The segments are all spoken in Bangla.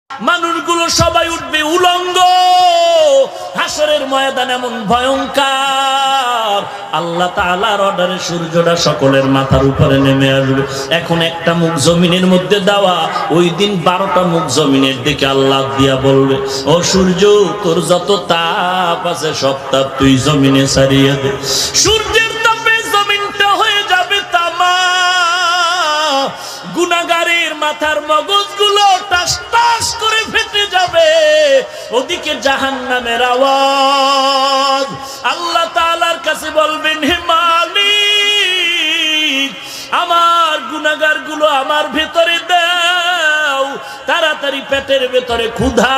মানুষগুলো সবাই উঠবে উলঙ্গ। হাসরের ময়দান এমন ভয়ঙ্কর, আল্লাহ তাআলার অর্ডারে সূর্যটা সকলের মাথার উপরে নেমে আসবে। এখন একটা মুখ জমিনের মধ্যে দেওয়া, ওই দিন 12টা মুখ জমিনের দিকে আল্লাহ দিয়া বলবে, ও সূর্য, তোর যত তাপ আছে সব তাপ তুই জমিনে ছাড়িয়ে দে। সূর্যের তাপে জমিনটা হয়ে যাবে তামা। গুনাহগারের মাথার মগজগুলো টাস টাস করে ফেটে যাবে। ওদিকে জাহান্নামের আওয়াজ। আল্লাহ তাআলার কাছে বলবেন, হে মালিক, আমার গুনাহগারগুলো আমার ভেতরে দাও, তাড়াতাড়ি পেটের ভেতরে ক্ষুধা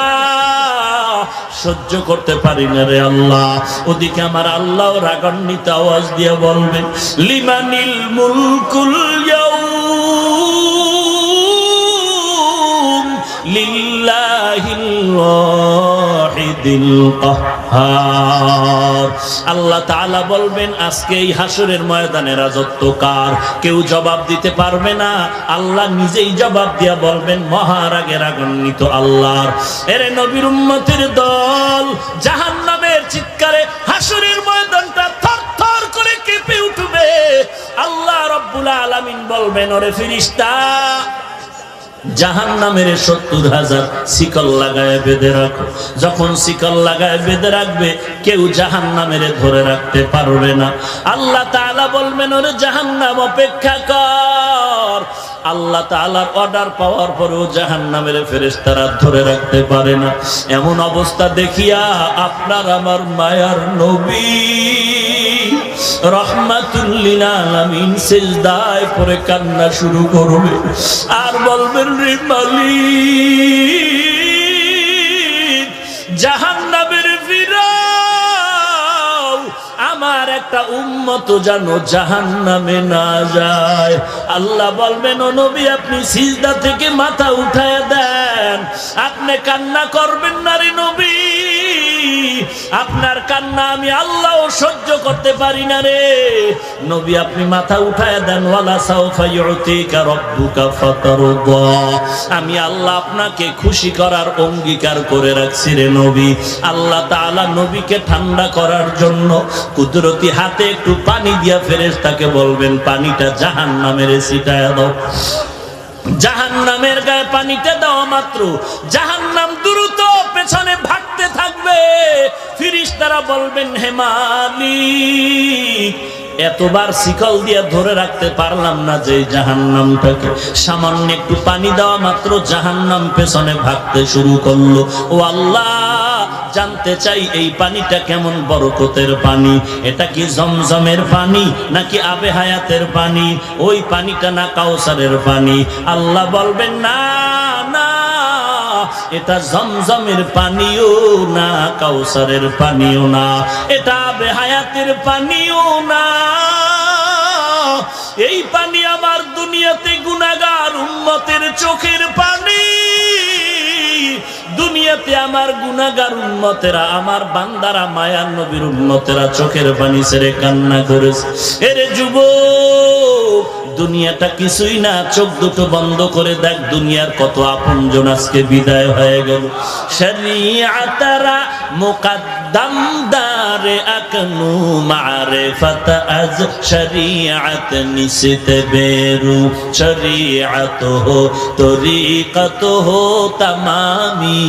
সহ্য করতে পারি না রে আল্লাহ। ওদিকে আমার আল্লাহ রাগান্বিত আওয়াজ দিয়ে বলবেন, লিমানিল মুলকুল ইয়াউম লিল্লাহিল ওয়াহিদিল কাহ্হার। আল্লাহ তাআলা বলবেন, আজকে এই হাসরের ময়দানে রাজত্ব কার? কেউ জবাব দিতে পারবে না। আল্লাহ নিজেই জবাব দিয়া বলবেন, মহারাগে রাগান্বিত আল্লাহর। এরে নবীর উম্মতের দল, জাহান্নামের চিৎকারে হাসরের ময়দানটা থরথর করে কেঁপে উঠবে। আল্লাহ রাব্বুল আলামিন বলবেন, ওরে ফেরেশতা, জাহান্নামের 70,000 শিকল লাগায় বেঁধে রাখো। যখন শিকল লাগায় বেঁধে রাখবে, কেউ জাহান্নামের ধরে রাখতে পারবে না। আল্লাহ তাআলা বলবেন, ওরে জাহান্নাম, অপেক্ষা কর। আল্লাহ তাআলার অর্ডার পাওয়ার পরেও জাহান্নামের ফেরেশতারা ধরে রাখতে পারে না। এমন অবস্থা দেখিয়া আপনার আমার মায়ার নবী রাহমাতুল লিল আলামিন সিজদায় পড়ে কান্না শুরু করবে আর বলবেন, রে মালিক, জাহান্নামের ফিরাও, আমার একটা উম্মত যেন জাহান্নামে না যায়। আল্লাহ বলবেন, ও নবী, আপনি সিজদা থেকে মাথা উঠায় দেন। আপনি কান্না করবেন না রে নবী, আপনার কান্না আমি আল্লাহ সহ্য করতে পারি না রে নবী। আপনি মাথা উঠায় দেন। ওয়ালা সাউফা ইউতিকা রাব্বুকা ফাতারদা। আমি আল্লাহ আপনাকে খুশি করার অঙ্গীকার করে রাখছি রে নবী। আল্লাহ তাআলা নবীকে ঠান্ডা করার জন্য কুদরতি হাতে একটু পানি দিয়া ফেরেশতাকে বলবেন, পানিটা জাহান্নামের ছিটায় দাও। জাহান্নামের গায়ে পানিটা দেওয়া মাত্র জাহান্নাম দ্রুত পেছনে ভাগতে থাকবে। ফেরেশতারা বলবেন, হে মালিক, এতবার শিকল দিয়ে ধরে রাখতে পারলাম না যে জাহান্নামটাকে। সামান্য একটু পানি দেওয়া মাত্র জাহান্নাম পেছনে ভাগতে শুরু করলো। ও আল্লাহ, জানতে চাই এই পানিটা কেমন বরকতের পানি? এটা কি জমজমের পানি নাকি আবে হায়াতের পানি? ওই পানিটা না কাউসারের পানি? আল্লাহ বলবেন, না না, এটা জমজমের পানিও না, কাউসারের পানিও না, এটা আবে হায়াতের পানিও না। এই পানি আমার দুনিয়াতে গুনাহগার উম্মতের চোখের পানি। দুনিয়াতে আমার গুনাহগার উম্মতেরা, আমার বান্দারা, মায়ার নবীর উম্মতেরা চোখের পানি ছেড়ে কান্না করেছে। এরে যুবক, দুনিয়াটা কিছুই না, চোখ দুটো বন্ধ করে দেখ, দুনিয়ার কত আপনজন আজকে বিদায় হয়ে গেল। শরীআতারা মুকদ্দম দারে আকনু মারিফাত আজ শরীআত নিসত বেরু শরীআত হো তরিকত হো তমামি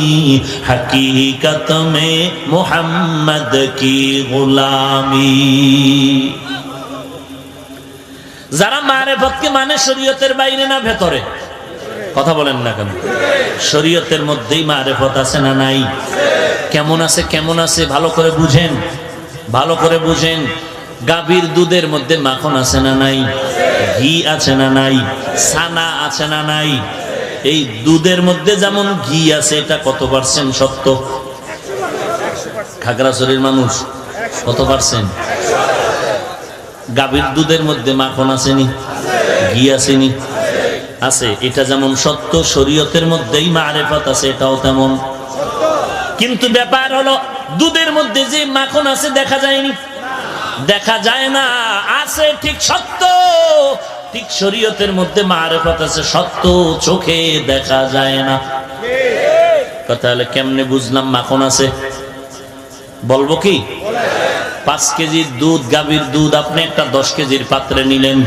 হकीकत में मोहम्मद की गुलामी। যারা মারেফতকে মানে শরীয়তের বাইরে না ভেতরে? কথা বলেন না কেন? শরীয়তের মধ্যেই মারেফত আছে না নাই? কেমন আছে? কেমন আছে? ভালো করে বুঝেন, ভালো করে বুঝেন। গাভীর দুধের মধ্যে মাখন আছে না নাই? ঘি আছে না নাই? ছানা আছে না নাই? এই দুধের মধ্যে যেমন ঘি আছে, এটা কত পার্সেন্ট সত্য? খাগড়াছড়ির মানুষ কত পার্সেন্ট? গাভীর দুধের মধ্যে মাখন আসেনি, ঘি আসেনি? আছে। এটা যেমন সত্য, শরীয়তের মধ্যেই মারেফত আছে, এটাও তেমন। কিন্তু ব্যাপার হলো, দুধের মধ্যে যে মাখন আছে দেখা যায়নি, দেখা যায় না, আছে ঠিক সত্য। ঠিক শরীয়তের মধ্যে মারেফত আছে, সত্য, চোখে দেখা যায় না। তাহলে কেমনে বুঝলাম মাখন আছে? বলবো কি? 5 কেজির দুধ, গাভীর দুধ আপনি একটা 10 কেজির পাত্রে নিলেন,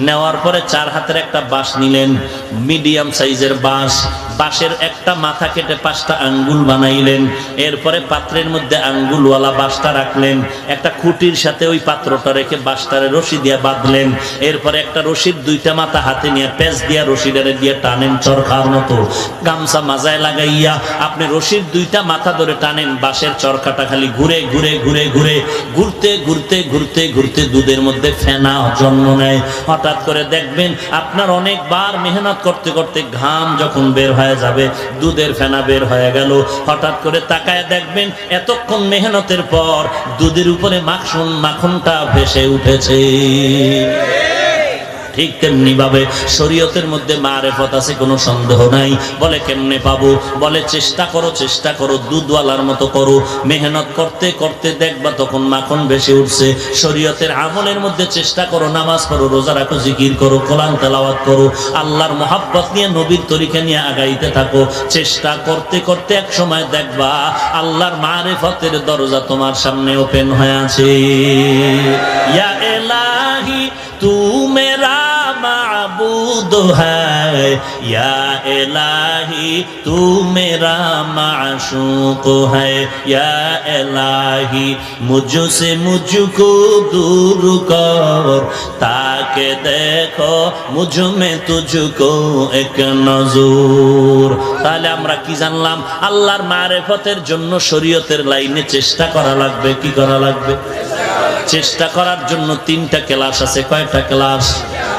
নেওয়ার পরে 4 হাতের একটা বাঁশ নিলেন, মিডিয়াম সাইজের বাঁশ, বাঁশের একটা মাথা কেটে 5টা আঙ্গুল বানাইলেন, এরপরে পাত্রের মধ্যে আঙ্গুলওয়ালা বাঁশটা রাখলেন, একটা খুঁটির সাথে ওই পাত্রটা রেখে বাঁশটারে রশি দিয়ে বাঁধলেন, এরপরে একটা রশির 2টা মাথা হাতে নিয়ে পেঁচ দিয়া রশিটারে দিয়ে টানেন চরখার মতো, গামছা মাজায় লাগাইয়া আপনি রশির 2টা মাথা ধরে টানেন, বাঁশের চরখাটা খালি ঘুরে ঘুরে ঘুরে ঘুরে ঘুরতে ঘুরতে ঘুরতে ঘুরতে দুধের মধ্যে ফেনা জন্ম নেয়। হঠাৎ করে দেখবেন আপনার অনেকবার মেহনত করতে করতে ঘাম যখন বের হয়ে যাবে, দুধের ফেনা বের হয়ে গেল, হঠাৎ করে তাকায় দেখবেন এতক্ষণ মেহনতের পর দুধের উপরে মাখনটা ভেসে উঠেছে। ঠিক তেমনি ভাবে শরীয়তের মধ্যে মারেফত আছে, কোনো সন্দেহ নাই। বলে কেমনে পাবো? বলে চেষ্টা করো, চেষ্টা করো, দুধওয়ালার মতো করো, মেহনত করতে করতে দেখবা তখন মাখন ভেসে উঠছে। শরীয়তের আমলের মধ্যে চেষ্টা করো, নামাজ পড়ো, রোজা রাখো, জিকির করো, কোরআন তেলাওয়াত করো, আল্লাহর মহাব্বত নিয়ে নবীর তরিকা নিয়ে আগাইতে থাকো। চেষ্টা করতে করতে এক সময় দেখবা আল্লাহর মারেফতের দরজা তোমার সামনে ওপেন হয়ে আছে। ইয়া ইলাহি तू मेरा माबूद है, या इलाही तू मेरा माशूक है, या इलाही मुझसे मुझको दूर कर, ताकि देखो मुझ में तुझको एक नजूर। তাহলে আমরা কি জানলাম? আল্লাহর মারেফতের জন্য শরীয়তের লাইনে চেষ্টা করা লাগবে। কি করা লাগবে? চেষ্টা করার জন্য 3টা ক্লাস আছে। কয়টা ক্লাস?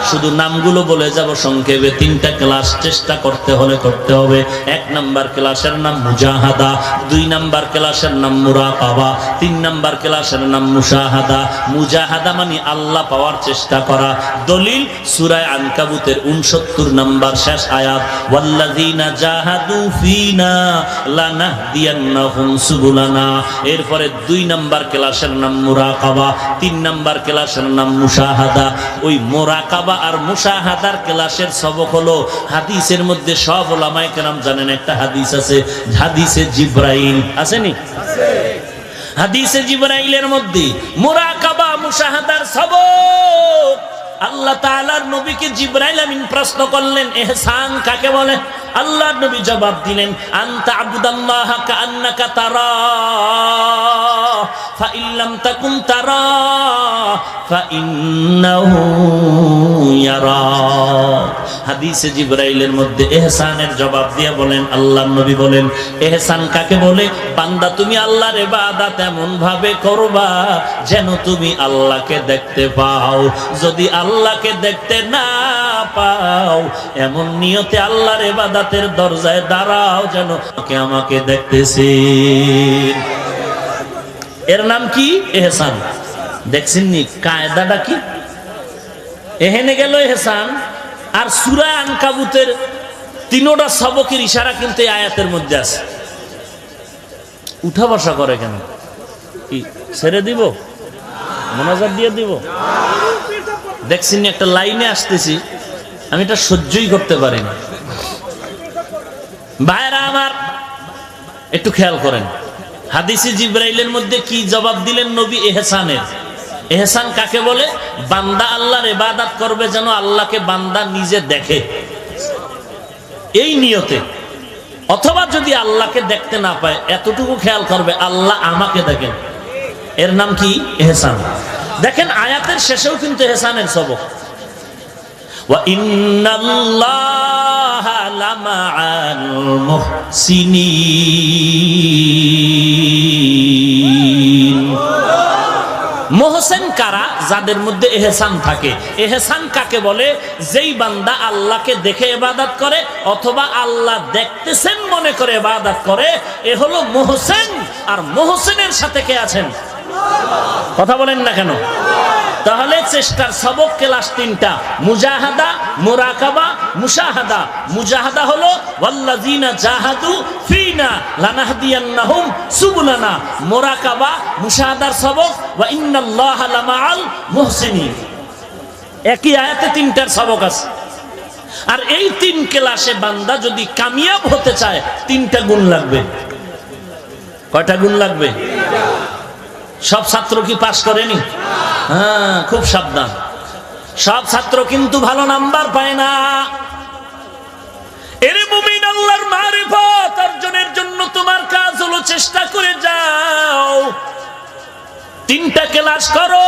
শুধু নামগুলো বলে যাব সংক্ষেপে। 3টা ক্লাস চেষ্টা করতে হলে করতে হবে। 1 নাম্বার ক্লাসের নাম মুজাহাদা, 2 নাম্বার ক্লাসের নাম মুরাকাবা, 3 নাম্বার ক্লাসের নাম মুশাহাদা। মুজাহাদা মানে আল্লাহ পাওয়ার চেষ্টা করা। দলিল সূরা আনকাবুতের 69 নাম্বার শেষ আয়াত, ওয়াল্লাযীনা জাহাদু ফিনা লানাহদিয়ান্নাহুম সুবুলানা। এরপরে 2 নাম্বার ক্লাসের নাম মুরাকাবা, 3 নাম্বার ক্লাসের নাম মুশাহাদা। ওই মুরাকাবা আর মুশাহাদার ক্লাসের সবক হলো হাদিসের মধ্যে সব উলামায়ে কেরাম জানেন একটা হাদিস আছে, হাদিসে জিবরাইল। আসেনি? আছে। হাদিসে জিবরাইলের মধ্যে মুরাকাবা মুশাহাদার সবক। আল্লাহ তাআলার নবীকে জিবরাইল আমিন প্রশ্ন করলেন, ইহসান কাকে বলে? আল্লাহর নবী জবাব দিলেন, আনতা আবুদাল্লাহা কাআন্নাকা তারা ফা ইল্লাম তাকুন তারা ফা ইন্নাহু ইয়ারাক। হাদিসে জিবরাইলের মধ্যে ইহসানের জবাব দিয়ে বলেন, আল্লাহর নবী বলেন, ইহসান কাকে বলে? বান্দা তুমি আল্লাহর ইবাদত এমন ভাবে করবা যেন তুমি আল্লাহকে দেখতে পাও। যদি আল্লাহকে দেখতে না পাও, এমন নিয়তে আল্লাহর ইবাদতের দরজায় দাঁড়াও যেন আমাকে দেখতেছে। এর নাম কি? ইহসান। দেখছেন নি কায়দাটা কি? এখানে গেল ইহসান। আর সূরা আনকাবুতের 3টা সবকের ইশারা কিন্তু এই আয়াতের মধ্যে আছে। উঠা বসা করে কেন? কি ছেড়ে দিব? মোনাজাত দিয়ে দিব? দেখছেন নি একটা লাইনে আসতেছি, আমি এটা সহ্যই করতে পারি না। ভাইরা আমার একটু খেয়াল করেন, হাদিসে জিবরাইলের মধ্যে কি জবাব দিলেন নবী ইহসানের? ইহসান কাকে বলে? বান্দা আল্লাহর ইবাদত করবে যেন আল্লাহকে বান্দা নিজে দেখে, এই নিয়তে। অথবা যদি আল্লাহকে দেখতে না পায়, এতটুকু খেয়াল করবে আল্লাহ আমাকে দেখেন। এর নাম কি? ইহসান। দেখেন আয়াতের শেষেও কিন্তু ইহসানের সবক, ওয়া ইন্নাল্লাহা লামাআল মুহসিনিন। মুহসিন কারা? যাদের মধ্যে ইহসান থাকে। ইহসান কাকে বলে? যেই বান্দা আল্লাহকে দেখে ইবাদত করে অথবা আল্লাহ দেখতেছেন মনে করে ইবাদত করে, এ হলো মুহসিন। আর মুহসিনের সাথে কে আছেন? কথা বলেন না কেন? তাহলে চেষ্টার সবক ক্লাস 3টা, মুজাহাদা, মুরাকাবা, মুশাহাদা। মুজাহাদা হলো ওয়াল্লাযীনা জাহাদু ফিনা লানাহদিয়ান্নাহুম সুবুলানা। মুরাকাবা মুশাহাদার সবক ওয়া ইন্নাল্লাহা লামাআল মুহসিনিন। একই আয়াতে 3টার সবক আছে। আর এই 3 ক্লাসে বান্দা যদি কামিয়াব হতে চায় 3টা গুণ লাগবে। কয়টা গুণ লাগবে? সব ছাত্র কি পাস করেনি? হ্যাঁ, খুব সাবধান। সব ছাত্র কিন্তু ভালো নাম্বার পায় না। এর মুমিন, আল্লাহর মারিফত অর্জনের জন্য তোমার কাজ হলো চেষ্টা করে যাও। 3টা ক্লাস করো।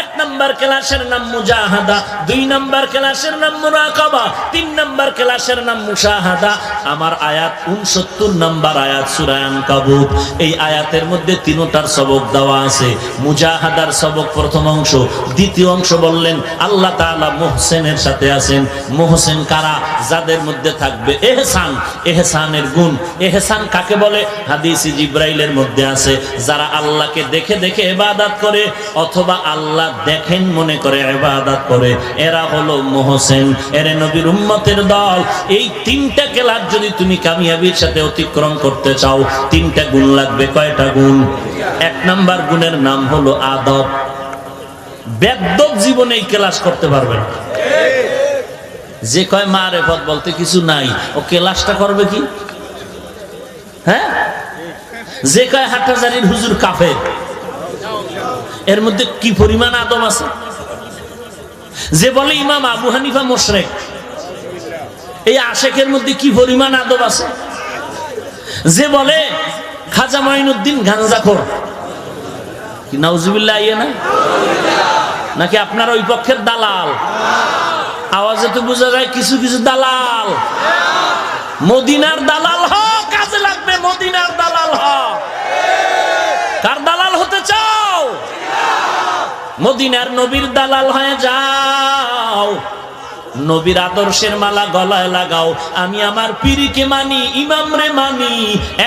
1 নাম্বার ক্লাসের নাম মুজাহাদা, 2 নাম্বার ক্লাসের নাম মুরাকাবা, 3 নাম্বার ক্লাসের নাম মুশাহাদা। আমার আয়াত 69 নাম্বার আয়াত সূরা আনকাবুত। এই আয়াতের মধ্যে 3টার সবক দেওয়া আছে। মুজাহাদার সবক প্রথম অংশ, দ্বিতীয় অংশ বললেন আল্লাহ তাআলা মুহসিনের সাথে আছেন। মুহসিন কারা? যাদের মধ্যে থাকবে ইহসান, ইহসানের গুণ। ইহসান কাকে বলে? হাদিসে জিবরাইলের মধ্যে আছে, যারা আল্লাহকে দেখে দেখে ইবাদত করে অথবা আল্লাহ দেখেন মনে করে ইবাদত করে, এরা হলো মুহসিন। এরে নবীর উম্মতের দল, এই 3টা ক্লাস যদি তুমি কামিয়াবির সাথে অতিক্রম করতে চাও 3টা গুণ লাগবে। কয়টা গুণ? 1 নাম্বার গুণের নাম হলো আদব। বেদ্যপ জীবনে এই ক্লাস করতে পারবে না। যে কয় মারেফত বলতে কিছু নাই, ও ক্লাসটা করবে কি? হ্যাঁ, যে কয় হাটহাজারীর হুজুর কাফের, এর মধ্যে কি পরিমাণ আদব আছে? যে বলে ইমাম আবু হানিফা মুশরিক, এই আশেকের মধ্যে কি পরিমাণ আদব আছে? যে বলে খাজা মাইনুদ্দিন গাঞ্জাখোর, কি নাউজুবিল্লাহ ইয়ে না? নাকি আপনার ওই পক্ষের দালাল? আওয়াজে তো বোঝা যায় কিছু কিছু দালাল। মদিনার দালাল হ, কাজে লাগবে। মদিনার দালাল হ। কার দালাল হতে চাও? মদিনার নবীর দালাল হয়ে যাও। নবীর আদর্শের মালা গলায় লাগাও। আমি আমার পীরকে মানি, ইমাম রে মানি।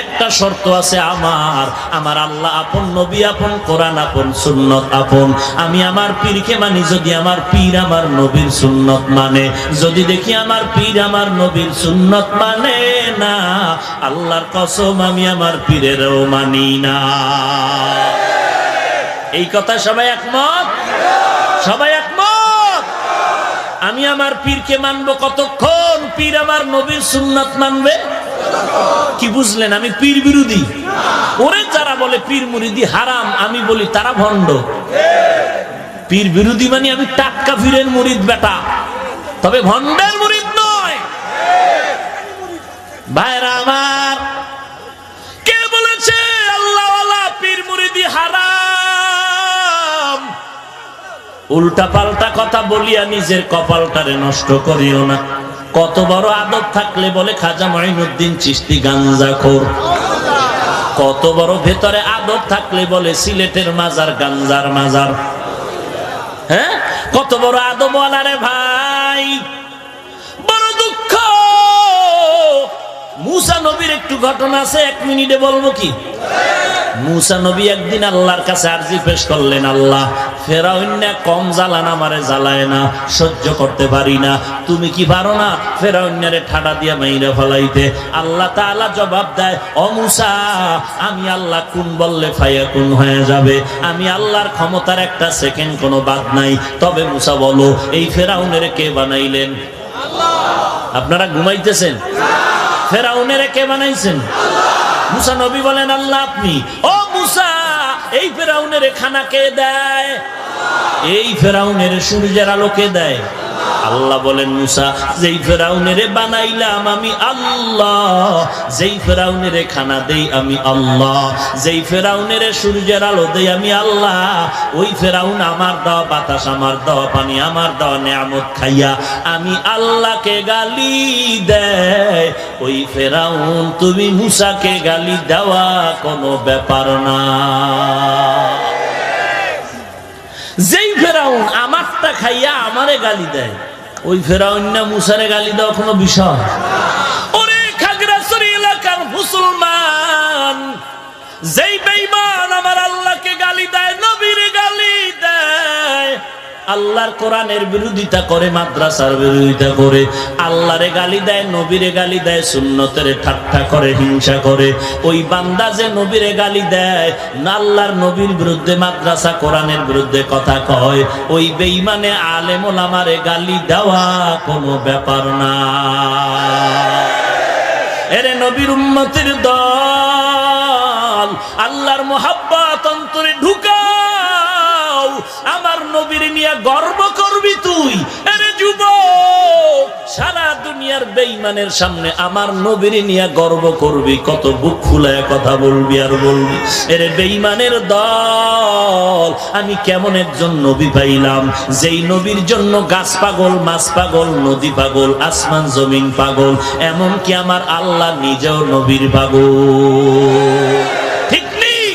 একটা শর্ত আছে আমার, আমার আল্লাহ আপন, নবী আপন, কোরআন আপন, সুন্নত আপন। আমি আমার পীরকে মানি যদি আমার পীর আমার নবীর সুন্নত মানে। যদি দেখি আমার পীর আমার নবীর সুন্নত মানে না, আল্লাহর কসম আমি আমার পীরেরও মানি না। এই কথা সবাই একমত? সবাই একমত? আমি আমার পীরকে মানবো কতক্ষণ পীর আমার নবীর সুন্নাত মানবে। কি বুঝলেন? আমি পীর বিরোধী। ওরে যারা বলে পীর মুরিদি হারাম, আমি বলি তারা ভণ্ড। পীর বিরোধী মানে আমি টাটকা পীরের মুরিদ বেটা, তবে ভণ্ডের মুরিদ নয়। ভাইরা আমার, কে বলেছে আল্লাহওয়ালা পীর মুরিদি হারাম? উল্টা পাল্টা কথা বলিয়া নিজের কপালটারে নষ্ট করিও না। কত বড় আদব থাকলে বলে খাজা মাইনুদ্দিন চিশতি গাঞ্জাখোর। কত বড় ভেতরে আদব থাকলে বলে সিলেটের মাজার গাঞ্জার মাজার। হ্যাঁ, কত বড় আদবওয়ালা রে ভাই। বড় দুঃখ। মুসা নবীর একটু ঘটনা আছে, 1 মিনিটে বলবো কি? মুসা নবী একদিন আল্লাহর কাছে আরজি পেশ করলেন, আল্লাহ ফেরাউন কম জ্বালান আমারে জ্বালায় না, সহ্য করতে পারি না। তুমি কি পারো না ফেরাউনের ঠাডা দিয়া মাইরা ফলাইতে? আল্লাহ তাআলা জবাব দেয়, ও মুসা, আমি আল্লাহ কোন বললে ফায়াকুন হয়ে যাবে। আমি আল্লাহর ক্ষমতার একটা সেকেন্ড কোনো বাদ নাই। তবে মুসা বলো, এই ফেরাউনের কে বানাইলেন? আল্লাহ। আপনারা ঘুমাইতেছেন? ফেরাউনের কে বানাইছেন? মুসা নবী বলেন, আল্লাহ আপনি। ও মুসা, এই ফেরাউনের খানা কে দেয়? এই ফেরাউনের সূর্যের আলো কে দেয়? আল্লাহ বলেন, মুসা, যেই ফেরাউনের বানাইলাম আমি আল্লাহ, যেই ফেরাউনের খানা দেই আমি আল্লাহ, যেই ফেরাউনের সূর্যের আলো দেই আমি আল্লাহ, ওই ফেরাউন আমার দেওয়া বাতাস, আমার দেওয়া পানি, আমার দেওয়া নিয়ামত খাইয়া আমি আল্লাহকে গালি দেয়। ওই ফেরাউন তুমি মুসাকে গালি দেওয়া কোনো ব্যাপার না। যেই ফেরাউন আমারটা খাইয়া আমারে গালি দেয়, ওই ফেরাউন না মুসারে গালি দেওয়া কোনো বিষয়? ওরে খাগড়াছড়ি এলাকার মুসলমান, যেই বেঈমান আমার আল্লাহকে গালি দেয়, নবীরে গালি দেয়, আল্লাহর কোরআনের বিরোধিতা করে, মাদ্রাসার বিরোধিতা করে, আল্লাহরে গালি দেয়, নবীরে গালি দেয়, সুন্নতের ঠাট্টা করে, হিংসা করে। ওই বান্দা যে নবীরে গালি দেয়, আল্লাহর নবীর বিরুদ্ধে, মাদ্রাসা কোরআনের বিরুদ্ধে কথা কয়, ওই বেঈমানে আলেম ওলামারে গালি দেওয়া কোনো ব্যাপার না। এরে নবীর উম্মতের দল, আল্লাহর মোহাব্বত অন্তরে ঢুকাও, আমার নবীর নিয়ে গর্ব করবি তুই। এরে যুবক, সারা দুনিয়ার বেঈমানের সামনে আমার নবীর নিয়ে গর্ব করবি, কত বুক ফুলায় কথা বলবি আর বলবি। এরে বেঈমানের দল, আমি কেমন একজন নবী পাইলাম, যেই নবীর জন্য গাছ পাগল, মাছ পাগল, নদী পাগল, আসমান জমিন পাগল, এমন কি আমার আল্লাহ নিজেও নবীর পাগল। ঠিক নেই?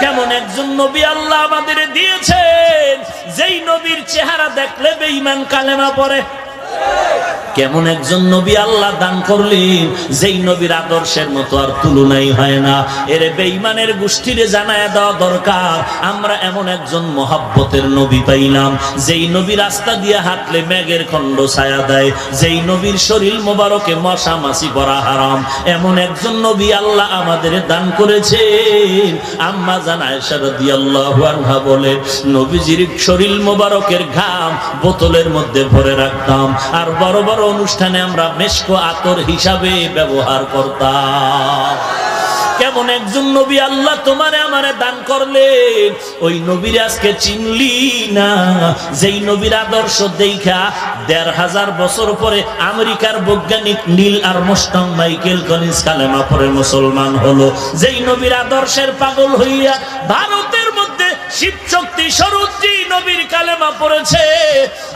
কেমন একজন নবী আল্লাহ আমাদের দিয়েছেন, যেই নবীর চেহারা দেখলে বেঈমান কালেমা পড়ে। কেমন একজন নবী আল্লাহ দান করলেন, যেই নবীর আদর্শের মতো আর তুলনাই হয় না। এর বেঈমানের গোষ্ঠীরে জানায় দেওয়া দরকার, আমরা এমন একজন মহাব্বতের নবী পাইলাম, যেই নবী রাস্তা দিয়ে হাঁটলে মেঘের খণ্ড ছায়া দেয়, যেই নবীর শরীর মোবারকে মশা মাছি পড়া হারাম, এমন একজন নবী আল্লাহ আমাদের দান করেছেন। আম্মা জান আয়েশা রাদিয়াল্লাহু আনহা বলে, নবীজির শরীর মোবারকের ঘাম বোতলের মধ্যে ভরে রাখতাম, আর বড় বড় অনুষ্ঠানে আমরা মেশকো আতর হিসাবে ব্যবহার করতাম। কেমন একজন নবী আল্লাহ তোমারে আমারে দান করলেন, ওই নবীর আজকে চিনলি না, যেই নবীর আদর্শ দেখা ১৫০০ বছর পরে আমেরিকার বৈজ্ঞানিক নীল আর্মস্ট্রং মাইকেল কলিন্স কালেমা পড়ে মুসলমান হলো, যেই নবীর আদর্শের পাগল হইয়া ভারতের মধ্যে শিব শক্তি সরুদ্রি নবীর কালেমা পড়েছে।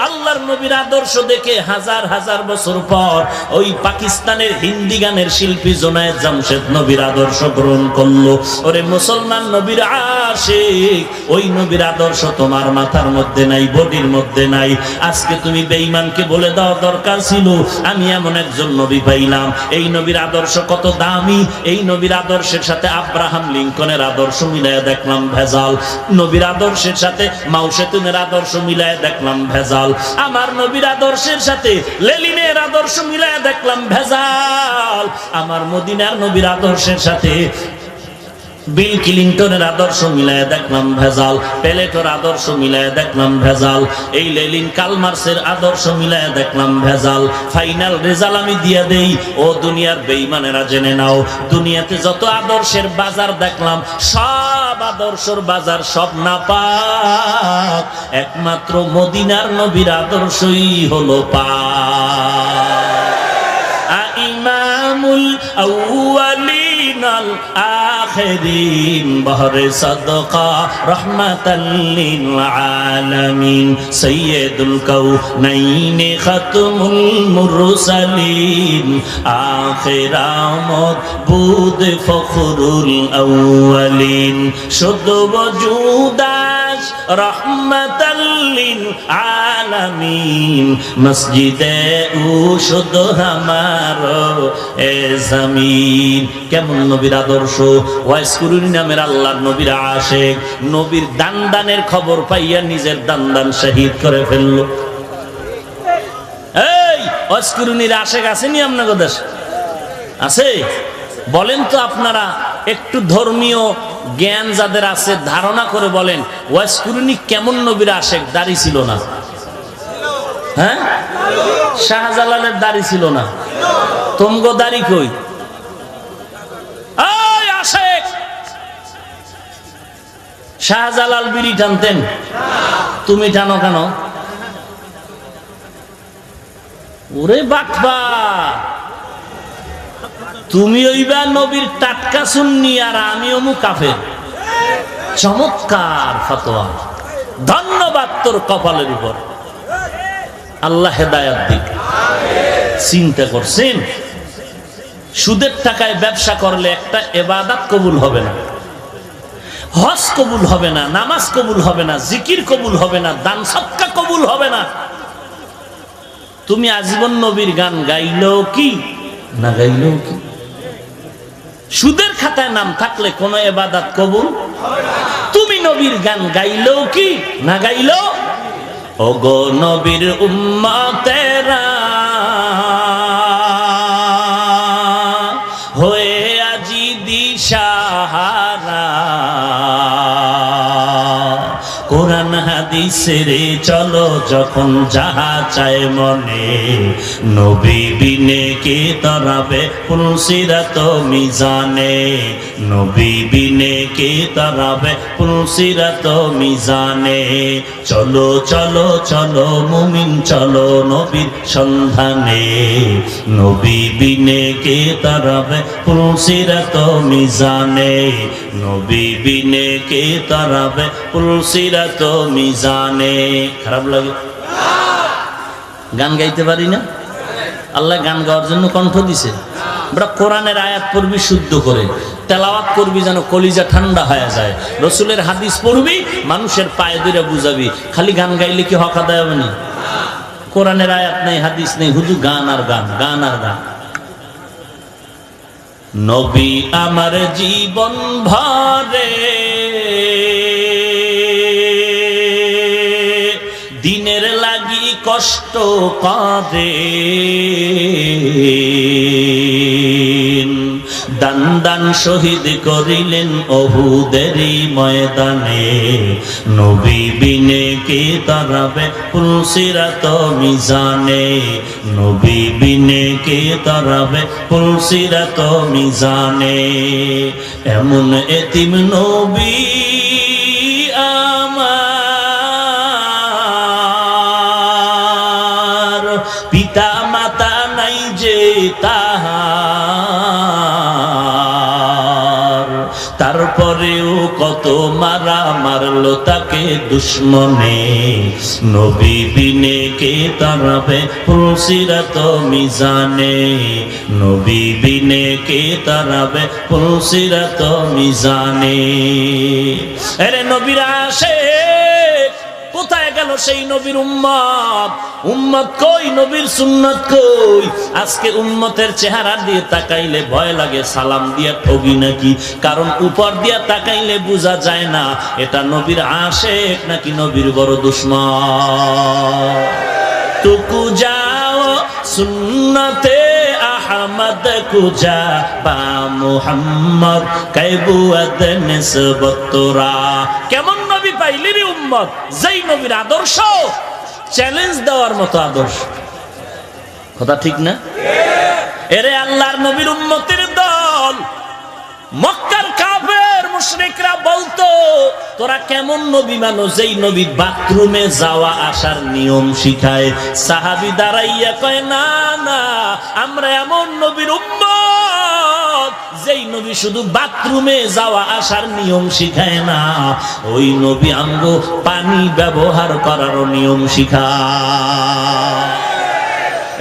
আল্লাহর নবীর আদর্শ দেখে হাজার হাজার বছর পর ওই পাকিস্তানের হিন্দি গানের শিল্পী জোনায়েদ জামশেদ নবীর আদর্শ গ্রহণ করলো। ওরে মুসলমান নবীর আশিক, ওই নবীর আদর্শ তোমার মাথার মধ্যে নাই, বডির মধ্যে নাই। আজকে তুমি বেঈমানকে বলে দেওয়া দরকার ছিল, আমি এমন একজন নবী পাইলাম, এই নবীর আদর্শ কত দামি, এই নবীর আদর্শের সাথে আব্রাহাম লিঙ্কনের আদর্শ মিলাইয়া দেখলাম ভেজাল, নবীর আদর্শের সাথে মাও সেতুনের আদর্শ মিলাইয়া দেখলাম ভেজাল, আমার নবীর আদর্শের সাথে লেনিনের আদর্শ মিলাইয়া দেখলাম ভেজাল, আমার মদিনার নবীর আদর্শের সাথে বিল ক্লিনটনের আদর্শ মিলায় দেখলাম ভেজাল, প্লেটোর আদর্শ মিলায় দেখলাম ভেজাল, এই লেনিন কালমার্সের আদর্শ মিলায় দেখলাম ভেজাল। ফাইনাল রেজাল্ট আমি দিয়ে দেই, ও দুনিয়ার বেঈমানেরা জেনে নাও, দুনিয়াতে যত আদর্শের বাজার দেখলাম, সব আদর্শের বাজার সব নাপাক, একমাত্র মদিনার নবীর আদর্শই হলো পাক। ইমামুল আউয়ালিন আল আখিরিন বহরে সাদকা রাহমাতাল লিল আলামিন সাইয়্যিদুল কাউনাইন খাতমুল মুরসালিন আখিরামত বুদ ফখরুল আউয়ালিন শুদ্ধ ওজুদাস রাহমাতাল লিল আলামিন মসজিদে ও শুদ্ধ হামারো এ জমিন। কেমন নবীর আদর্শ, ওয়াইসকুরুনি নামের আল্লাহর নবীর আশিক, নবীর দান খবর পাইয়া নিজের দান শহীদ করে ফেলল। এই ওয়াইসকুরুনির আশিক আসেনি আপনাদের দেশে? আছে? বলেন তো আপনারা, একটু ধর্মীয় জ্ঞান যাদের আছে ধারণা করে বলেন, ওয়াইসকুরুনি কেমন নবীর আশিক? দাড়ি ছিল না? হ্যাঁ, শাহজালালের দাড়ি ছিল না? তোমগো দাড়ি কই? শাহজালাল বিড়ি টানতেন, তুমি টানো কেন? ওরে বাটবা, তুমি ওইবা নবীর টাটকা সুন্নি আর আমি অমু কাফের। চমৎকার ফতোয়া, ধন্যবাদ তোর কপালের উপর, আল্লাহ হেদায়াত দিক। চিন্তা করছেন, সুদের টাকায় ব্যবসা করলে একটা ইবাদত কবুল হবে না, হজ কবুল হবে না, নামাজ কবুল হবে না, জিকির কবুল হবে না, দান সদকা কবুল হবে না। তুমি আজীবন নবীর গান গাইলেও কি না গাইলেও কি, সুদের খাতায় নাম থাকলে কোনো ইবাদত কবুল। তুমি নবীর গান গাইলেও কি না গাইলেও, ওগো নবীর উম্মতেরা হয়ে আজি দিশাহারা, কোরআন হাদিসের চলো যখন যাহা চায় মনে, নবী বিনে কে তরাবে পুলসিরাত মিজানে, নবী বিনে কে তরাবে পুলসিরাত মিজানে। চলো চলো চলো মুমিন চলো নবীর সন্ধানে, নবী বিনে কে তরাবে পুলসিরাত মিজানে, নবী বিনে কে তরাবে পুলসিরাত মিজানে। খারাপ লাগে? গান গাইতে পারি না? আল্লাহ গান গাওয়ার জন্য কণ্ঠ দিছে। আমরা কোরআনের আয়াত পড়বি শুদ্ধ করে, তেলাওয়াত করবি যেন কলিজা ঠান্ডা হয়ে যায়, রসুলের হাদিস পড়বি মানুষের পায়ে ধরে বুঝাবি। খালি গান গাইলে কি হক আদায় হবে না? কোরআনের আয়াত নেই, হাদিস নেই, শুধু গান আর গান, গান আর গান। নবী আমার জীবন ভরে দিনের লাগি কষ্ট করে, দান দান শহীদ করিলেন অহুদেরই ময়দানে, নবী বিনে কে তরাবে পুলসিরাত মিজানে, নবী বিনে কে তরাবে পুলসিরাত মিজানে। এমন এতিম নবী আমার, পিতা মাতা নাই যে তাহার, তারপরেও কত মারা মারলো তাকে দুশ্মনে, নবী বিনে কে তরাবে পুলসিরাত মিজানে, নবী বিনে কে তরাবে পুলসিরাত মিজানে। আরে নবীর আশিক কোথায় গেল সেই নবীর উম্মত? উম্মত কই? নবীর সুন্নাত কই? আজকে উম্মতের চেহারা দিয়ে তাকাইলে ভয় লাগে সালাম দিয়া ঠগি নাকি, কারণ উপর দিয়া তাকাইলে বোঝা যায় না এটা নবীর আশিক নাকি নবীর বড় দুশমন। তুকু যাও সুন্নতে আহমদ কুজা বা মুহাম্মদ কাইবুয়াত নিসবত তোরা। কেমন নবী পাইলি রে উম্মত? যেই নবীর আদর্শ চ্যালেঞ্জ দেওয়ার মতো আদর্শ। কথা ঠিক না? এরে আল্লাহর নবীর উম্মতের দল মক্কার কাফের মুশরিকরা বলতো তোরা কেমন নবী মানো যেই নবী বাথরুমে যাওয়া আসার নিয়ম শিখায়। সাহাবী দাঁড়াইয়া কয় না না, আমরা এমন নবীর উম্মত যেই নবী শুধু বাথরুমে যাওয়া আসার নিয়ম শিখায় না, ওই নবী আমগো পানি ব্যবহার করার নিয়ম শিখায়।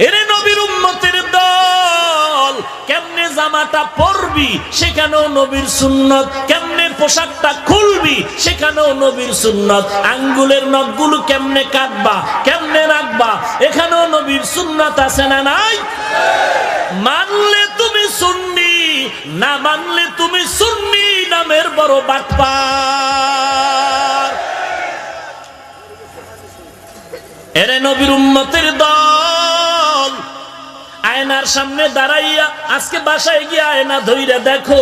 এরে নবীর উম্মতের দল কেমনে জামাটা পরবি সেখানেও নবীর সুন্নত, কেমনে পোশাকটা খুলবি সেখানেও নবীর সুন্নত, আঙ্গুলের নখগুলো কেমনে কাটবা কেমনে রাখবা এখানেও নবীর সুন্নত আছে না নাই? মানলে তুমি সুন্নি, না মানলে তুমি সুন্নি নামের বড় বাটপার। এরে নবীর উম্মতের দল আয়নার সামনে দাঁড়াইয়া আজকে বাসায় গিয়ে আয়না ধইরা দেখো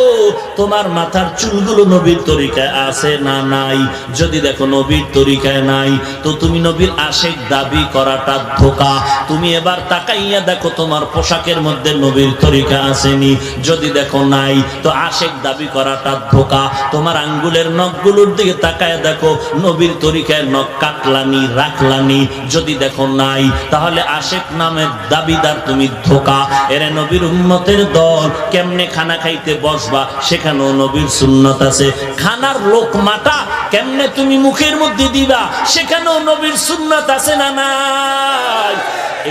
তোমার মাথার চুলগুলো নবীর তরিকায় আছে না নাই। যদি দেখো নবীর তরিকায় নাই তো তুমি নবীর আশিক দাবি করাটা ধোঁকা। তুমি এবার তাকাইয়া দেখো তোমার পোশাকের মধ্যে নবীর তরিকা আসেনি, যদি দেখো নাই তো আশিক দাবি করাটা ধোঁকা। তোমার আঙ্গুলের নখগুলোর দিকে তাকায় দেখো নবীর তরিকায় নখ কাটলানি রাখলানি, যদি দেখো নাই তাহলে আশিক নামের দাবিদার তুমি ধোঁকা। এরে নবীর উম্মতের দল কেমনে খানা খাইতে বসবা সেখানেও নবীর সুন্নত আছে। খানার লোকমাটা কেমনে তুমি মুখের মধ্যে দিবা সেখানেও নবীর সুন্নত আছে না নাই?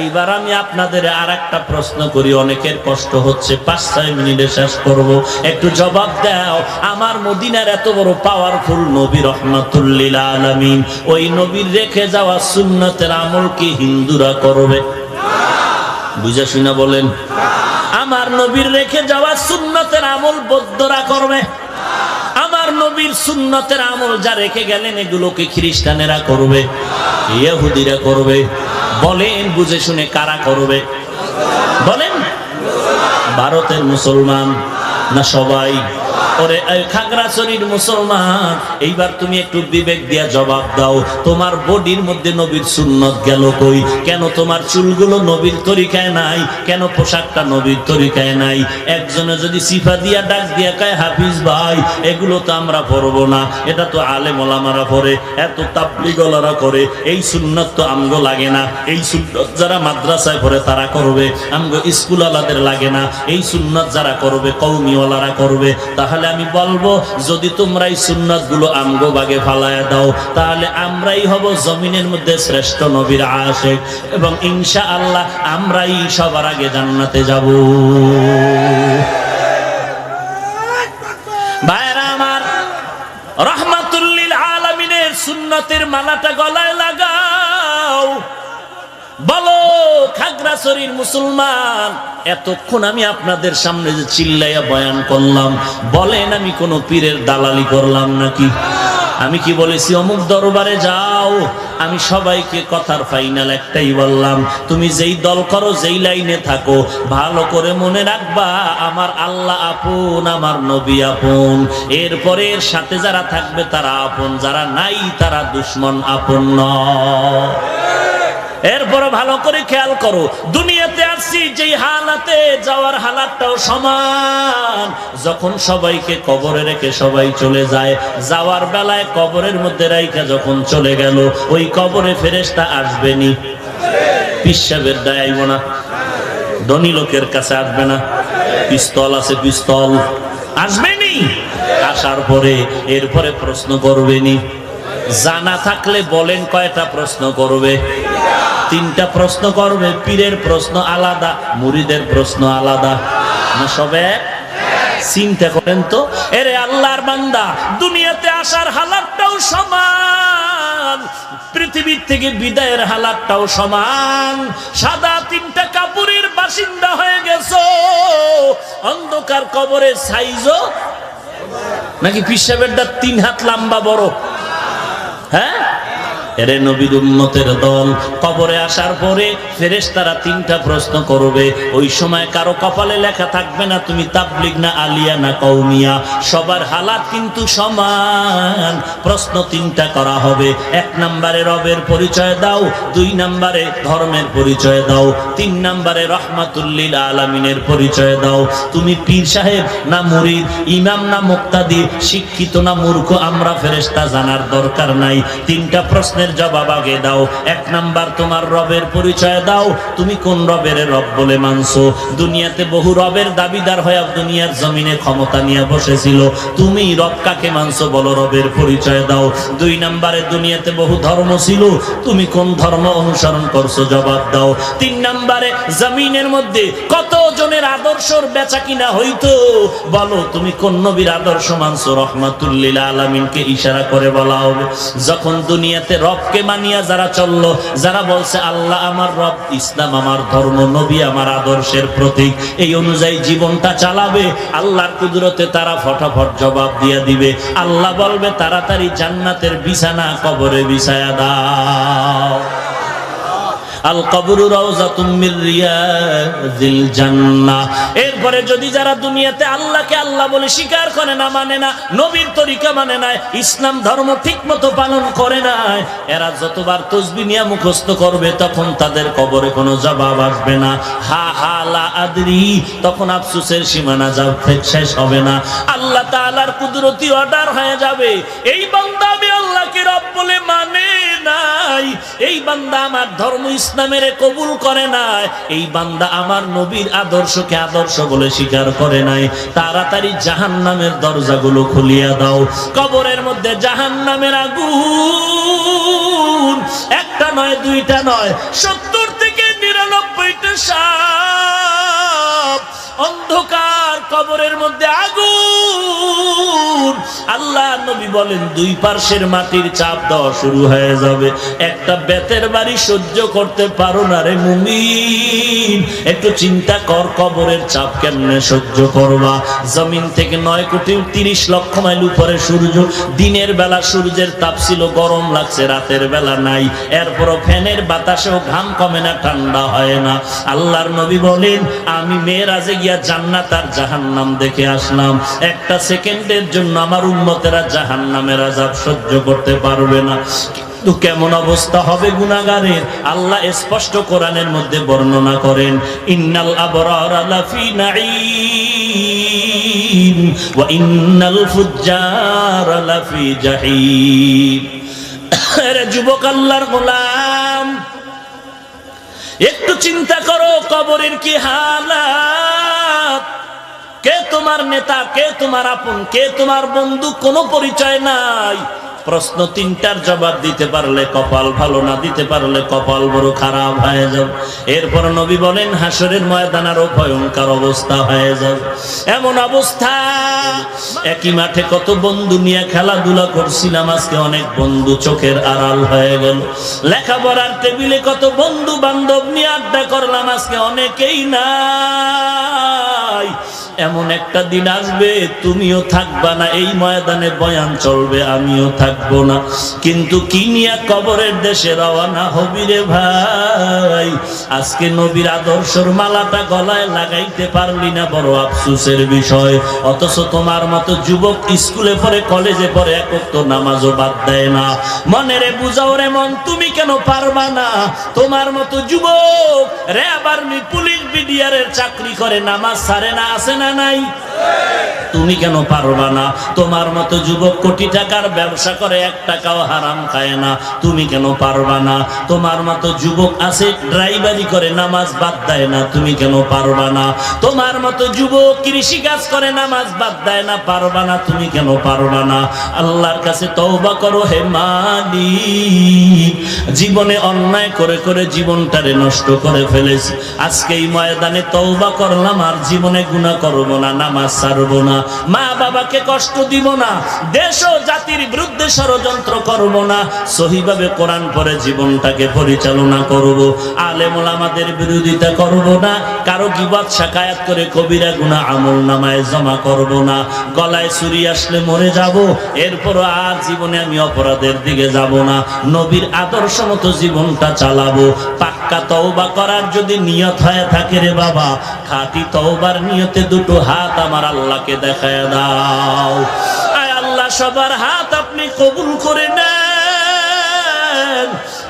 এইবার আমি আপনাদের আর একটা প্রশ্ন করি, অনেকের কষ্ট হচ্ছে, 5-6 মিনিটে শেষ করব, একটু জবাব দাও। আমার মদিনার এত বড় পাওয়ারফুল নবী রহমাতুল লিল আলামিন, ওই নবীর রেখে যাওয়া সুন্নতের আমল কি হিন্দুরা করবে? বুঝা শুনা বলেন। আমার নবীর রেখে যাওয়া সুন্নতের আমল বৌদ্ধরা করবে? আমার নবীর সুন্নতের আমল যা রেখে গেলেন এগুলোকে খ্রিস্টানেরা করবে, ইহুদিরা করবে। বলেন বুঝে শুনে কারা করবে? বলেন ভারতের মুসলমান না সবাই? ওরে খাগড়াছড়ির মুসলমান, এইবার তুমি একটু বিবেক দিয়া জবাব দাও, তোমার বডির মধ্যে নবীর সুন্নত গেল কই? কেন তোমার চুলগুলো নবীর তরিকায় নাই? কেন পোশাকটা নবীর তরিকায় নাই? একজনে যদি সিফা দিয়া ডাক দিয়া কয় হাফিজ ভাই, এগুলো তো আমরা পড়বো না, এটা তো আলেম ওলামারা পড়ে, এত তাবলীগওয়ালারা করে, এই সুন্নত তো আমগো লাগে না। এই সুন্নত যারা মাদ্রাসায় পড়ে তারা করবে, আমগো স্কুলওয়ালাদের লাগে না। এই সুন্নত যারা করবে কওমিওয়ালারা করবে। তাহলে আমি বলবো, যদি তোমরা এই সুন্নাত গুলো আমগো বাগে ফালায়া দাও, তাহলে আমরাই হব জমিনের মধ্যে শ্রেষ্ঠ নবীর আশিক, এবং ইনশাআল্লাহ আমরাই সবার আগে জান্নাতে যাব। ভাইরা আমার, রাহমাতুল লিল আলামিনের সুন্নতের মালাটা গলায় লাগাও। বলো খাগড়াছড়ির মুসলমান, এতক্ষণ আমি আপনাদের সামনে যে চিল্লাইয়া বয়ান করলাম, বলেন আমি কোন পীরের দালালি করলাম নাকি? আমি কি বলেছি অমুক দরবারে যাও? আমি সবাইকে কথার ফাইনাল একটাই বললাম, তুমি যেই দল করো, যেই লাইনে থাকো, ভালো করে মনে রাখবা আমার আল্লাহ আপন, আমার নবী আপন। এরপরে এর সাথে যারা থাকবে তারা আপন, যারা নাই তারা দুশমন, আপন নয়। এরপর ভালো করে খেয়াল করো, দুনিয়াতে আসছি যেই হালাতে, যাওয়ার হালাতটাও সমান। যখন সবাইকে কবরে রেখে সবাই চলে যায়, যাওয়ার বেলায় কবরের মধ্যে রাইখা যখন চলে গেল, ওই কবরে ফেরেশতা আসবেনি। পিসাবের দায় আইব না, ধনী লোকের কাছে আসবে না, পিস্তল আছে পিস্তল আসবেনি। আসার পরে এরপরে প্রশ্ন করবেনি। জানা থাকলে বলেন কয়টা প্রশ্ন করবে? 3টা প্রশ্ন করবে। পীরের প্রশ্ন আলাদা, মুরিদের প্রশ্ন আলাদা না? সবে চিন্তা করেন তো, এরে আল্লাহর বান্দা, দুনিয়াতে আসার হালাতটাও সমান, পৃথিবীর থেকে বিদায়ের হালাতটাও সমান। সাদা 3টা কাপড়ের বাসিন্দা হয়ে গেছো, অন্ধকার কবরের সাইজও নাকি পিসাবের দা 3 হাত লম্বা বড়? হ্যাঁ, এরে নবীর উম্মতের দল, কবরে আসার পরে ফেরেশতারা 3টা প্রশ্ন করবে। ওই সময় কারো কপালে লেখা থাকবে না তুমি তাবলীগ না আলিয়া না কওমিয়া, সবার হালাত কিন্তু সমান। প্রশ্ন 3টা করা হবে। 1 নম্বরে রবের পরিচয় দাও, 2 নম্বরে ধর্মের পরিচয় দাও, 3 নম্বরে রাহমাতুল লিল আলামিনের পরিচয় দাও। তুমি পীর সাহেব না মুরিদ, ইমাম না মুক্তাদি, শিক্ষিত না মূর্খ, আমরা ফেরেশতা জানার দরকার নাই। 3টা প্রশ্নের জবাব আগে দাও। 1 নাম্বার তোমার রবের পরিচয় দাও, তুমি কোন রবের রব বলে মানছো? দুনিয়াতে বহু রবের দাবিদার হয়ে দুনিয়ার জমিনে ক্ষমতা নিয়ে বসেছিল, তুমি রব কাকে মানছো বলো, রবের পরিচয় দাও। 2 নম্বরে দুনিয়াতে বহু ধর্ম ছিল, তুমি কোন ধর্ম অনুসরণ করছো জবাব দাও। 3 নম্বরে জমিনের মধ্যে কত জনের আদর্শর বেচা কিনা হইতো, বলো তুমি কোন নবীর আদর্শ মানছো? রাহমাতুল লিল আলামিনকে ইশারা করে বলা হবে। যখন দুনিয়াতে রবকে মানিয়া যারা চললো, যারা বলছে আল্লাহ আমার রব, ইসলাম আমার ধর্ম, নবী আমার আদর্শের প্রতীক, এই অনুযায়ী জীবনটা চালাবে, আল্লাহর কুদরতে তারা ফটাফট জবাব দিয়ে দিবে। আল্লাহ বলবে তাড়াতাড়ি জান্নাতের বিছানা কবরে বিছায়া দাও। আল কবরু রাউযাতুম মির রিয়াযিল জান্নাহ। এরপরে যদি যারা দুনিয়াতে আল্লাহকে আল্লাহ বলে স্বীকার করে না, মানে না, নবীর তরিকা মানে না, ইসলাম ধর্ম ঠিকমতো পালন করে না, এরা যতবার তাসবিহ নিয়ে মুখস্থ করবে তখন তাদের কবরে কোনো জবাব আসবে না। হা হা লা আদরি, তখন আফসোসের সীমানা শেষ হবে না। আল্লাহ তাআলার কুদরতি অর্ডার হয়ে যাবে, এই বান্দা আমি আল্লাহকে রব বলে মানে নাই, এই বান্দা আমার ধর্ম ইসলামের কবুল করে নাই, এই বান্দা আমার নবীর আদর্শকে আদর্শ বলে স্বীকার করে নাই, তাড়াতাড়ি জাহান্নামের দরজাগুলো খুলিয়া দাও। কবরের মধ্যে জাহান্নামের আগুন একটা নয়, 2টা নয়, 70 থেকে 99টা সাপ। অন্ধকার কবরের মধ্যে আগুন। আল্লাহ নবী বলেন দুই পার্শ্বের মাটির চাপ দেওয়া শুরু হয়ে যাবে। একটা বেতের বাড়ি সহ্য করতে পারো না রে মুমিন, একটু চিন্তা কর কবরের চাপ কেমনে সহ্য করবা। জমিন থেকে 9,30,00,000 মাইল উপরে সূর্য, দিনের বেলা সূর্যের তাপ ছিল, গরম লাগছে, রাতের বেলা নাই, এরপরও ফ্যানের বাতাসেও ঘাম কমে না, ঠান্ডা হয় না। আল্লাহর নবী বলেন আমি মেরাজে গিয়া জান্নাত আর জাহান্নাম দেখে আসলাম, একটা সেকেন্ডের জন্য আমার উম্মতেরা জাহান্নামের আযাব সহ্য করতে পারবে না। কিন্তু কেমন অবস্থা হবে গুনাহগারের, আল্লাহ স্পষ্ট কোরআনের মধ্যে বর্ণনা করেন, ইন্নাল আবরারা লাফি নাঈম ওয়া ইন্নাল ফুজ্জারা লাফি জাহিম। আরে যুবক আল্লাহর গোলাম, একটু চিন্তা করো কবরের কি হালাত। কে তোমার নেতা, কে তোমার আপন, কে তোমার বন্ধু, কোনো পরিচয় নাই। প্রশ্ন তিনটার জবাব দিতে পারলে কপাল ভালো, না দিতে পারলে কপাল বড় খারাপ হয়ে যাবে। এরপর নবী বলেন হাসরের ময়দান আরো ভয়ঙ্কর অবস্থা হয়ে যাবে। এমন অবস্থা, একই মাঠে কত বন্ধু নিয়ে খেলাধুলা করছিলাম, আজকে অনেক বন্ধু চোখের আড়াল হয়ে গেল। লেখাপড়ার টেবিলে কত বন্ধু বান্ধব নিয়ে আড্ডা করলাম, আজকে অনেকেই নাই। এমন একটা দিন আসবে তুমিও থাকবা না, এই ময়দানে বয়ান চলবে, আমিও থাকবো না। কিন্তু কি নিয়ে কবরের দেশে রওনা হবি রে ভাই? আজকে নবীর আদর্শর মালাটা গলায় লাগাইতে পারলি না, বড় আফসোসের বিষয়। অথচ তোমার মতো যুবক স্কুলে পড়ে, কলেজে পড়ে, এক ওয়াক্ত নামাজও বাদ দেয় না। মনে রে বুঝাও রে মন, তুমি কেন পারবা না? তোমার মতো যুবক র্যাব, আর্মি, পুলিশ, বিডিআরের চাকরি করে, নামাজ ছাড়ে না, আছে না নাই? তুমি কেন পারবা না? তোমার মতো যুবক কোটি টাকার ব্যবসা করে, 1 টাকাও হারাম খায় না, তুমি কেন পারবা না? তোমার মতো যুবক আছে ড্রাইভারি করে, নামাজ বাদ দেয় না, তুমি কেন পারবা না? তোমার মতো যুবক কৃষি কাজ করে, নামাজ বাদ দেয় না, পারবা না, তুমি কেন পারবা না? আল্লাহর কাছে তওবা করো হে মালিক, জীবনে অন্যায় করে করে জীবনটারে নষ্ট করে ফেলেছি, আজকে এই ময়দানে তওবা করলাম, আর জীবনে গুনাহ করবো না, নামাজ ছাড়বো না, মা বাবাকে কষ্ট দিব না, দেশ ও জাতির বিরুদ্ধে ষড়যন্ত্র করব না, সহিভাবে কোরআন পড়ে জীবনটাকে পরিচালনা করব, আলেম ওলামাদের বিরোধিতা করব না, কারো গীবত শাকায়াত করে কবিরা গুনাহ আমলনামায় জমা করব না, গলায় ছুরি আসলে মরে যাব, এরপর আর জীবনে আমি অপরাধের দিকে যাব না, নবীর আদর্শ মতো জীবনটা চালাবো। পাক্কা তওবা করার যদি নিয়ত হয়ে থাকে রে বাবা, খাঁটি তওবার নিয়তে দুটো হাত আমার আল্লাহকে দেখায় দাও। আয় আল্লাহ, সবার হাত আপনি কবুল করে নেন,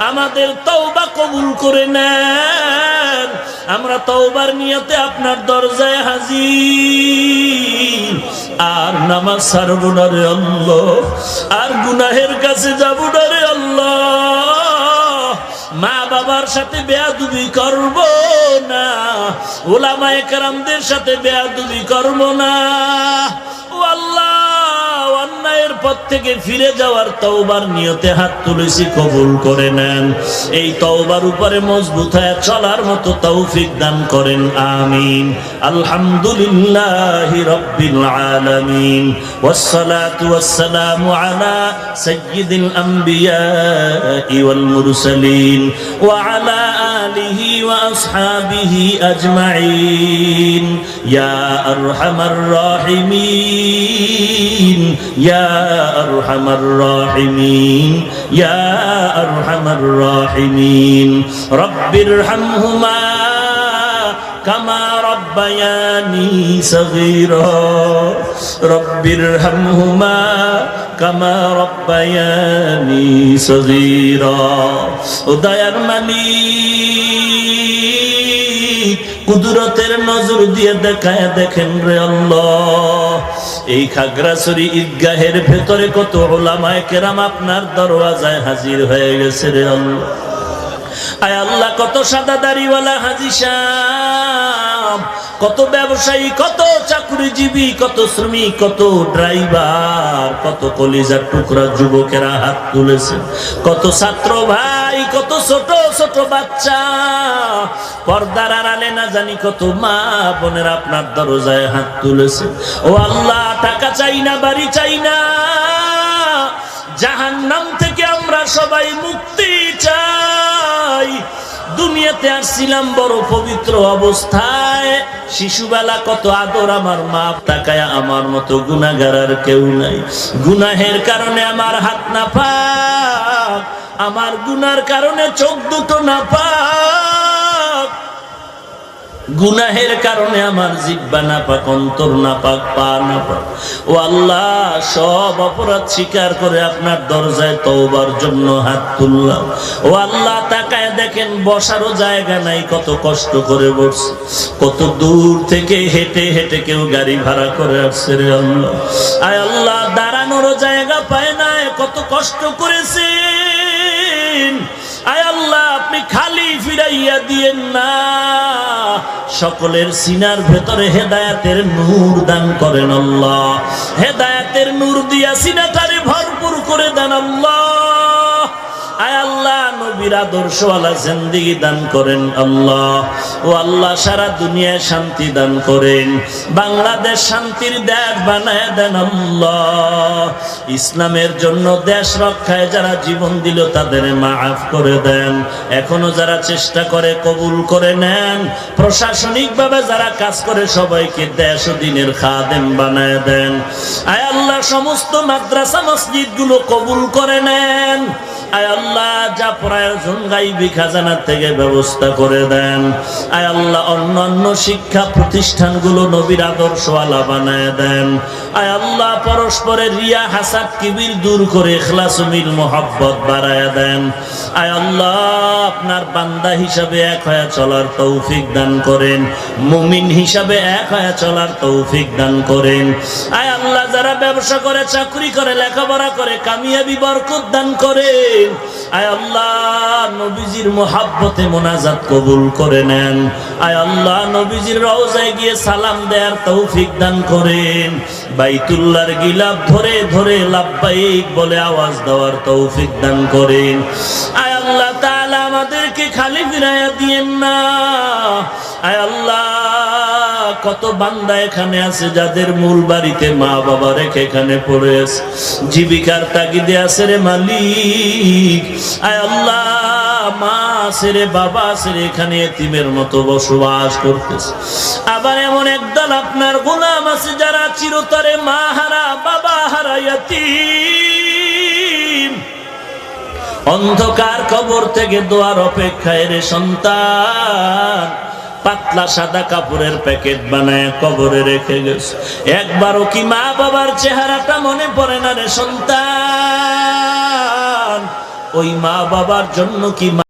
আমাদের তওবা কবুল করে নেন। আমরা তওবার নিয়তে আপনার দরজায় হাজির, আর নামাজ ছাড়ব না রে আল্লাহ, আর গুনাহের কাছে যাব না রে আল্লাহ, মা বাবার সাথে বেয়াদবি করব না, উলামায়ে কেরামদের সাথে বেয়াদবি করব না। ও আল্লাহ, অন্যায়ের পথ থেকে ফিরে যাওয়ার তওবার নিয়তে হাত তুলেছি, কবুল করে নেন। এই তওবার উপরে মজবুত হয়ে চলার মতো তৌফিক দান করেন, আমিন। আলহামদুলিল্লাহি রাব্বিল আলামিন, ওয়াসসালাতু ওয়াসসালামু আলা সাইয়্যিদিল আমবিয়াই ওয়াল মুরসালিন ওয়া আলা আলিহি ওয়া আসহাবিহি আজমাইন। ইয়া আরহামার রাহিমিন, ইয়া আরহামার রাহিমিন, ইয়া আরহামার রাহিমিন। রব্বিরহামহুমা কামা রব্বায়ানি সগীরা, রব্বিরহামহুমা কামা রব্বায়ানি সগীরা। ও দয়ার মালিক, কুদরতের নজর দিয়ে দেখায় দেখেন রে আল্লাহ, এই খাগড়াছড়ি ঈদগাহের ভেতরে কত উলামায়ে কেরাম আপনার দরওয়াজায় হাজির হয়ে গেছে রে আল্লাহ। আয় আল্লাহ, কত সাদা দাড়িওয়ালা হাজী সাহেব, কত ব্যবসায়ী, কত চাকরিজীবী, কত শ্রমিক, কত ড্রাইভার, কত কলিজার টুকরা যুবকেরা হাত তুলেছে, কত ছাত্র ভাই, কত ছোট ছোট বাচ্চা, পর্দার আড়ালে না জানি কত মা বোনের আপনার দরজায় হাত তুলেছে। ও আল্লাহ, টাকা চাই না, বাড়ি চাই না, জাহান্নাম থেকে আমরা সবাই মুক্তি চাই। দুনিয়াতে আসছিলাম বড় পবিত্র অবস্থায়, শিশুবেলা কত আদর, আমার মা তাকায় আমার মতো গুনাহগার আর কেউ নাই। গুনাহের কারণে আমার হাত না পাক, আমার গুনার কারণে চোখ দুটো না পাক, গুনাহের কারণে আমার জিহ্বা না পাক, অন্তর না পাক, পা না পাক। ও আল্লাহ, সব অপরাধ স্বীকার করে আপনার দরজায় তওবার জন্য হাত তুললাম। ও আল্লাহ, তাকায় দেখেন বসারও জায়গা নাই, কত কষ্ট করে বসছে, কত দূর থেকে হেঁটে হেঁটে কেউ গাড়ি ভাড়া করে আসছে রে আল্লাহ। আয় আল্লাহ, দাঁড়ানোরও জায়গা পায় না, কত কষ্ট করেছেন। আয় আল্লাহ, আপনি খালি ফিরাইয়া দিয়েন না, সকলের সিনার ভেতরে হেদায়েতের নূর দান করেন আল্লাহ। হেদায়েতের নূর দিয়া সিনাটারে ভরপুর করে দেন আল্লাহ। আয় আল্লাহ, নবীর আদর্শওয়ালা জিন্দেগি দান করেন আল্লাহ। ও আল্লাহ, সারা দুনিয়ায় শান্তি দান করেন, বাংলাদেশ শান্তির দেশ বানায় দেন আল্লাহ। ইসলামের জন্য দেশ রক্ষায় যারা জীবন দিল তাদের মাফ করে দেন, এখনো যারা চেষ্টা করে কবুল করে নেন। প্রশাসনিকভাবে যারা কাজ করে সবাইকে দেশ ও দিনের খাদেম বানায় দেন। আয় আল্লাহ, সমস্ত মাদ্রাসা মসজিদ গুলো কবুল করে নেন। আয় আল্লাহ, যা প্রয়োজন গাইবি খাজানা থেকে ব্যবস্থা করে দেন। আয় আল্লাহ, অন্যান্য শিক্ষা প্রতিষ্ঠানগুলো নবীর আদর্শওয়ালা বানায় দেন। আয় আল্লাহ, পরস্পরের রিয়া হাসাদ কিবির দূর করে ইখলাস ও মিল মোহাব্বত বাড়ায় দেন। আয় আল্লাহ, আপনার বান্দা হিসাবে এক হয়ে চলার তৌফিক দান করেন, মুমিন হিসাবে এক হয়ে চলার তৌফিক দান করেন। আয় আল্লাহ, যারা ব্যবসা করে, চাকরি করে, লেখাপড়া করে, কামিয়াবি বরকত দান করেন। আয় আল্লাহ, নবীজির মোহাব্বতে মোনাজাত কবুল করে নেন। আয় আল্লাহ, নবীজির রওজায় গিয়ে সালাম দেওয়ার তৌফিক দান করেন। বাইতুল্লাহর গিলাফ ধরে ধরে লাব্বাইক বলে আওয়াজ দেওয়ার তৌফিক দান করেন। আয় আল্লাহ তাআলা, আমাদেরকে খালি ফিরাইয়া দিয়েন না। আয় আল্লাহ, কত বান্দা এখানে আছে যাদের মূল বাড়িতে মা বাবা রেখে এখানে পড়ে আছে, জীবিকার তাগিদে আছে রে মালিক। আয় আল্লাহ, মা আছে রে, বাবা আছে রে, এখানে এতিমের মতো বসবাস করতেছে। আবার এমন একদল আপনার গোলাম আছে যারা চিরতরে মা হারা, বাবা হারা, ইয়াতীম, অন্ধকার কবর থেকে দোয়ার অপেক্ষায় রে সন্তান পাতলা সাদা কাপড়ের প্যাকেট বানায় কবরে রেখে গেছে। একবারও কি মা বাবার চেহারাটা মনে পড়ে না রে সন্তান? ওই মা বাবার জন্য কি